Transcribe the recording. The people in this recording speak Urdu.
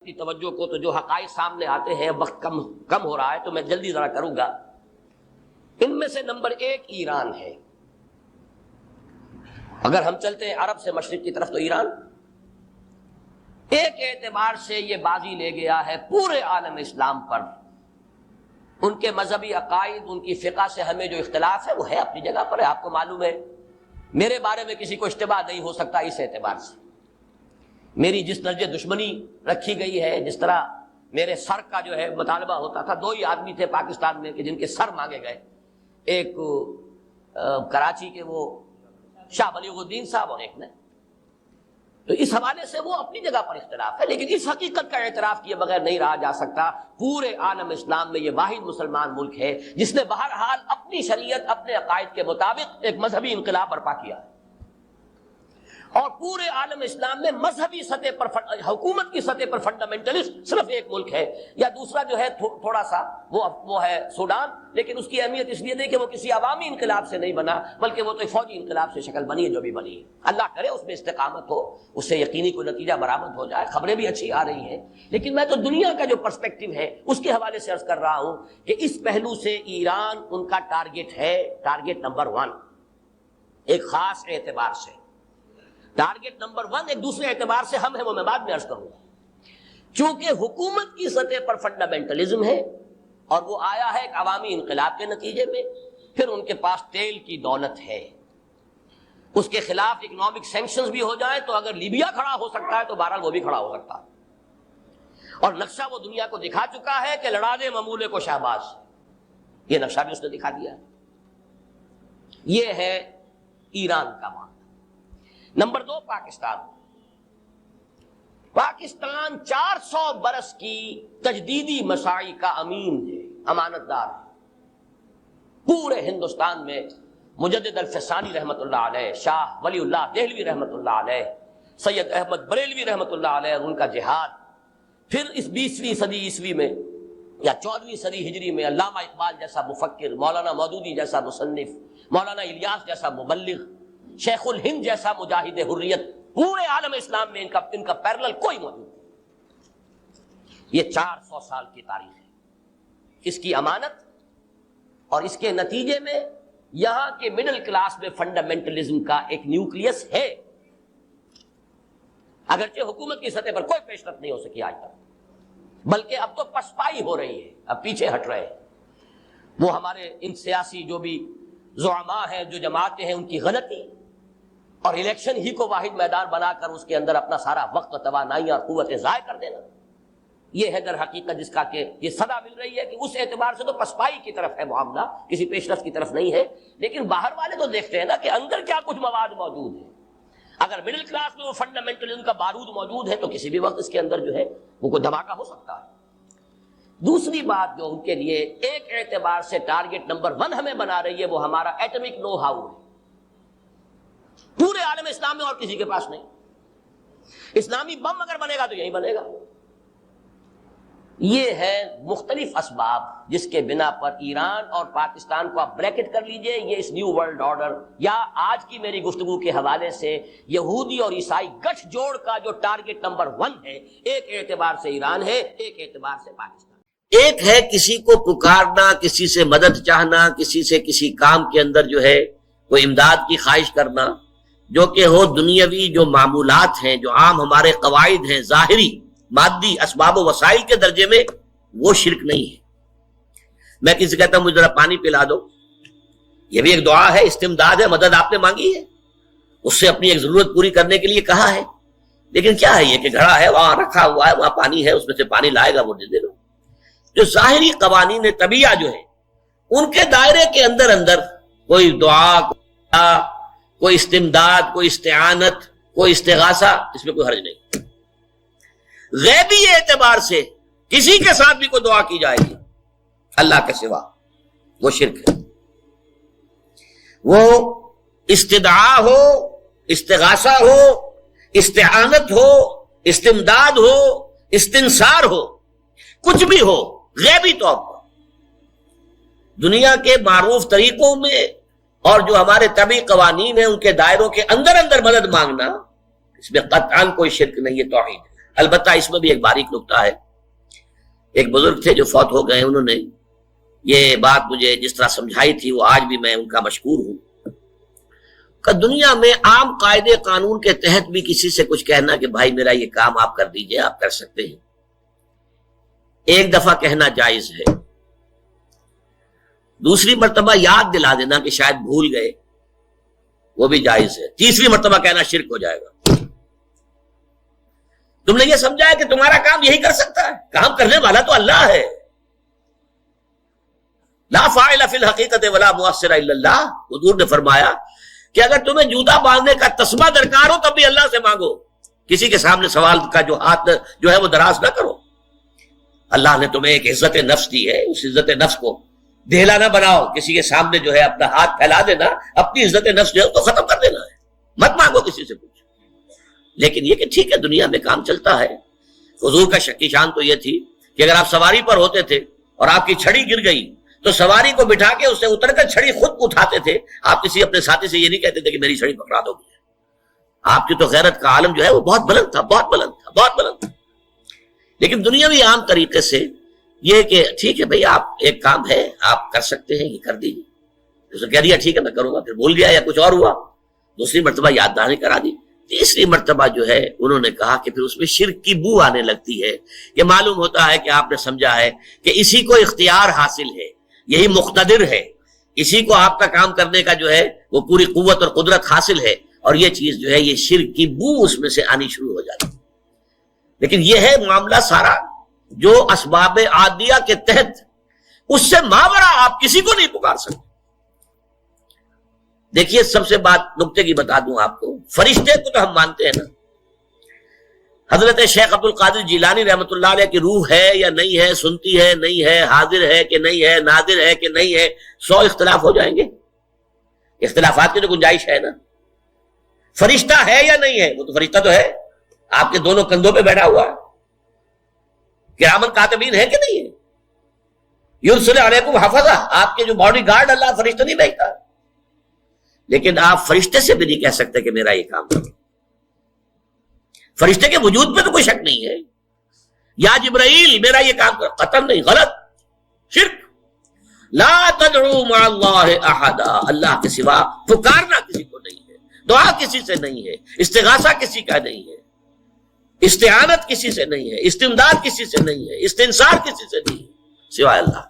کی توجہ کو تو جو حقائق سامنے آتے ہیں، وقت کم ہو رہا ہے تو میں جلدی ذرا کروں گا۔ ان میں سے نمبر 1 ایران ہے۔ اگر ہم چلتے ہیں عرب سے مشرق کی طرف تو ایران ایک اعتبار سے یہ بازی لے گیا ہے پورے عالم اسلام پر۔ ان کے مذہبی عقائد، ان کی فقہ سے ہمیں جو اختلاف ہے وہ ہے اپنی جگہ پر ہے، آپ کو معلوم ہے۔ میرے بارے میں کسی کو اشتباہ نہیں ہو سکتا اس اعتبار سے۔ میری جس درجے دشمنی رکھی گئی ہے، جس طرح میرے سر کا جو ہے مطالبہ ہوتا تھا، 2 ہی آدمی تھے پاکستان میں کہ جن کے سر مانگے گئے، ایک کراچی کے وہ شاہ بلیغ الدین صاحب اور ایک نے۔ تو اس حوالے سے وہ اپنی جگہ پر اختلاف ہے، لیکن اس حقیقت کا اعتراف کیے بغیر نہیں رہا جا سکتا۔ پورے عالم اسلام میں یہ واحد مسلمان ملک ہے جس نے بہرحال اپنی شریعت، اپنے عقائد کے مطابق ایک مذہبی انقلاب برپا کیا ہے، اور پورے عالم اسلام میں مذہبی سطح پر، حکومت کی سطح پر فنڈامنٹلسٹ صرف ایک ملک ہے، یا دوسرا جو ہے تھوڑا سا وہ ہے سوڈان، لیکن اس کی اہمیت اس لیے نہیں کہ وہ کسی عوامی انقلاب سے نہیں بنا، بلکہ وہ تو فوجی انقلاب سے شکل بنی ہے جو بھی بنی ہے۔ اللہ کرے اس میں استقامت ہو، اس سے یقینی کوئی نتیجہ برآمد ہو جائے۔ خبریں بھی اچھی آ رہی ہیں، لیکن میں تو دنیا کا جو پرسپیکٹو ہے اس کے حوالے سے عرض کر رہا ہوں کہ اس پہلو سے ایران ان کا ٹارگٹ ہے، ٹارگٹ نمبر 1 ایک خاص اعتبار سے۔ ٹارگٹ نمبر 1 ایک دوسرے اعتبار سے ہم ہیں، وہ میں بعد میں عرض کروں گا۔ چونکہ حکومت کی سطح پر فنڈامنٹلزم ہے اور وہ آیا ہے ایک عوامی انقلاب کے نتیجے میں، پھر ان کے پاس تیل کی دولت ہے، اس کے خلاف اکنامک سینکشنز بھی ہو جائیں تو اگر لیبیا کھڑا ہو سکتا ہے تو بہرحال وہ بھی کھڑا ہو سکتا ہے، اور نقشہ وہ دنیا کو دکھا چکا ہے کہ لڑا دے ممولے کو شہباز، یہ نقشہ بھی اس نے دکھا دیا ہے۔ یہ ہے ایران کا معاملہ۔ نمبر 2 پاکستان 400 برس کی تجدیدی مساعی کا امین ہے، امانت دار ہے۔ پورے ہندوستان میں مجدد الفسانی رحمت اللہ علیہ، شاہ ولی اللہ دہلوی رحمت اللہ علیہ، سید احمد بریلوی رحمت اللہ علیہ، ان کا جہاد، پھر اس 20ویں صدی عیسوی میں یا 14ویں صدی ہجری میں علامہ اقبال جیسا مفکر، مولانا مودودی جیسا مصنف، مولانا الیاس جیسا مبلغ، شیخ الہند جیسا مجاہد حریت، پورے عالم اسلام میں ان کا پیرلل کوئی موجود نہیں۔ یہ 400 سال کی تاریخ ہے، اس کی امانت، اور اس کے نتیجے میں یہاں کے مڈل کلاس میں فنڈامنٹلزم کا ایک نیوکلیس ہے، اگرچہ حکومت کی سطح پر کوئی پیش رفت نہیں ہو سکی آج تک، بلکہ اب تو پسپائی ہو رہی ہے، اب پیچھے ہٹ رہے ہیں۔ وہ ہمارے ان سیاسی جو بھی زعماء ہیں، جو جماعتیں ہیں، ان کی غلطی اور الیکشن ہی کو واحد میدان بنا کر اس کے اندر اپنا سارا وقت، توانائی اور قوتیں ضائع کر دینا، یہ ہے در حقیقت جس کا کہ یہ صدا مل رہی ہے کہ اس اعتبار سے تو پسپائی کی طرف ہے معاملہ، کسی پیش رفت کی طرف نہیں ہے۔ لیکن باہر والے تو دیکھتے ہیں نا کہ اندر کیا کچھ مواد موجود ہے۔ اگر مڈل کلاس میں وہ فنڈامنٹلزم کا بارود موجود ہے تو کسی بھی وقت اس کے اندر جو ہے وہ کوئی دھماکہ ہو سکتا ہے۔ دوسری بات جو ان کے لیے ایک اعتبار سے ٹارگٹ نمبر 1 ہمیں بنا رہی ہے، وہ ہمارا ایٹمک نو ہاؤ ہے۔ پورے عالم اسلام میں اور کسی کے پاس نہیں۔ اسلامی بم اگر بنے گا تو یہی بنے گا۔ یہ ہے مختلف اسباب جس کے بنا پر ایران اور پاکستان کو آپ بریکٹ کر لیجئے، یہ اس نیو ورلڈ آرڈر یا آج کی میری گفتگو کے حوالے سے یہودی اور عیسائی گٹھ جوڑ کا جو ٹارگٹ نمبر 1 ہے، ایک اعتبار سے ایران ہے، ایک اعتبار سے پاکستان۔ ایک ہے کسی کو پکارنا، کسی سے مدد چاہنا، کسی سے کسی کام کے اندر جو ہے کوئی امداد کی خواہش کرنا، جو کہ ہو دنیاوی جو معمولات ہیں، جو عام ہمارے قواعد ہیں، ظاہری مادی اسباب و وسائل کے درجے میں، وہ شرک نہیں ہے۔ میں کسی سے کہتا ہوں مجھے ذرا پانی پلا دو، یہ بھی ایک دعا ہے، استمداد ہے، مدد آپ نے مانگی ہے، اس سے اپنی ایک ضرورت پوری کرنے کے لیے کہا ہے۔ لیکن کیا ہے یہ کہ گھڑا ہے، وہاں رکھا ہوا ہے، وہاں پانی ہے، اس میں سے پانی لائے گا وہ دے دو۔ جو ظاہری قوانین طبیعہ جو ہے ان کے دائرے کے اندر کوئی دعا، کوئی استمداد، کوئی استعانت، کوئی استغاثہ، اس میں کوئی حرج نہیں۔ غیبی اعتبار سے کسی کے ساتھ بھی کوئی دعا کی جائے گی اللہ کے سوا، وہ شرک ہے۔ وہ استدعا ہو، استغاثہ ہو، استعانت ہو، استمداد ہو، استنصار ہو، کچھ بھی ہو، غیبی طور پر دنیا کے معروف طریقوں میں اور جو ہمارے طبعی قوانین ہیں ان کے دائروں کے اندر مدد مانگنا، اس میں قطعاً کوئی شرک نہیں ہے، توحید ہے۔ البتہ اس میں بھی ایک باریک نکتہ ہے. ایک بزرگ تھے جو فوت ہو گئے، انہوں نے یہ بات مجھے جس طرح سمجھائی تھی وہ آج بھی میں ان کا مشکور ہوں کہ دنیا میں عام قاعدے قانون کے تحت بھی کسی سے کچھ کہنا کہ بھائی میرا یہ کام آپ کر دیجئے، آپ کر سکتے ہیں، ایک دفعہ کہنا جائز ہے. دوسری مرتبہ یاد دلا دینا کہ شاید بھول گئے، وہ بھی جائز ہے. تیسری مرتبہ کہنا شرک ہو جائے گا. تم نے یہ سمجھا ہے کہ تمہارا کام یہی کر سکتا ہے، کام کرنے والا تو اللہ ہے. لا فاعل فی الحقیقت ولا مؤثر الا اللہ. حضور نے فرمایا کہ اگر تمہیں جوتا باندھنے کا تسمہ درکار ہو تب بھی اللہ سے مانگو، کسی کے سامنے سوال کا جو ہاتھ جو ہے وہ دراز نہ کرو. اللہ نے تمہیں ایک عزت نفس دی ہے، اس عزت نفس کو ڈھیلا نہ بناؤ، کسی کے سامنے جو ہے اپنا ہاتھ پھیلا دینا، اپنی عزت نفس جو ہے تو ختم کر دینا ہے، مت مانگو کسی سے کچھ. لیکن یہ کہ ٹھیک ہے دنیا میں کام چلتا ہے. حضور کا شکی شان تو یہ تھی کہ اگر آپ سواری پر ہوتے تھے اور آپ کی چھڑی گر گئی تو سواری کو بٹھا کے اس سے اتر کر چھڑی خود اٹھاتے تھے. آپ کسی اپنے ساتھی سے یہ نہیں کہتے تھے کہ میری چھڑی پکڑا دو. آپ کی تو غیرت کا عالم جو ہے وہ بہت بلند تھا، بہت بلند تھا، بہت بلند تھا. لیکن دنیاوی عام طریقے سے یہ کہ ٹھیک ہے بھئی آپ ایک کام ہے آپ کر سکتے ہیں، یہ کر دیجیے. اس نے کہہ دیا ٹھیک ہے میں کروں گا، پھر بھول گیا یا کچھ اور ہوا. دوسری مرتبہ یاد دہانی کرا دی. تیسری مرتبہ جو ہے انہوں نے کہا کہ پھر اس میں شرک کی بو آنے لگتی ہے. یہ معلوم ہوتا ہے کہ آپ نے سمجھا ہے کہ اسی کو اختیار حاصل ہے، یہی مقتدر ہے، اسی کو آپ کا کام کرنے کا جو ہے وہ پوری قوت اور قدرت حاصل ہے، اور یہ چیز جو ہے یہ شرک کی بو اس میں سے آنی شروع ہو جاتی. لیکن یہ ہے معاملہ سارا جو اسباب عادیہ کے تحت، اس سے ماورا آپ کسی کو نہیں پکار سکتے. دیکھیے سب سے بات نکتے کی بتا دوں آپ کو، فرشتے کو تو ہم مانتے ہیں نا. حضرت شیخ عبد القادر جیلانی رحمۃ اللہ علیہ کی روح ہے یا نہیں ہے، سنتی ہے نہیں ہے، حاضر ہے کہ نہیں ہے، ناظر ہے کہ نہیں ہے، 100 اختلاف ہو جائیں گے. اختلافات کی تو گنجائش ہے نا. فرشتہ ہے یا نہیں ہے، وہ تو فرشتہ تو ہے، آپ کے دونوں کندھوں پہ بیٹھا ہوا ہے. کرامن کاتبین ہے کہ نہیں ہے، یرسل علیکم حفظہ، آپ کے جو باڈی گارڈ اللہ فرشتہ نہیں بھیجتا. لیکن آپ فرشتے سے بھی نہیں کہہ سکتے کہ میرا یہ کام کرو. فرشتے کے وجود پہ تو کوئی شک نہیں ہے. یا جبرائیل میرا یہ کام کرو، قطعاً نہیں، غلط، شرک. لا تدعو مع اللہ احدا، اللہ کے سوا پکارنا کسی کو نہیں ہے، دعا کسی سے نہیں ہے، استغاثہ کسی کا نہیں ہے، استعانت کسی سے نہیں ہے، استمداد کسی سے نہیں ہے، استنصار کسی سے نہیں ہے سوائے اللہ.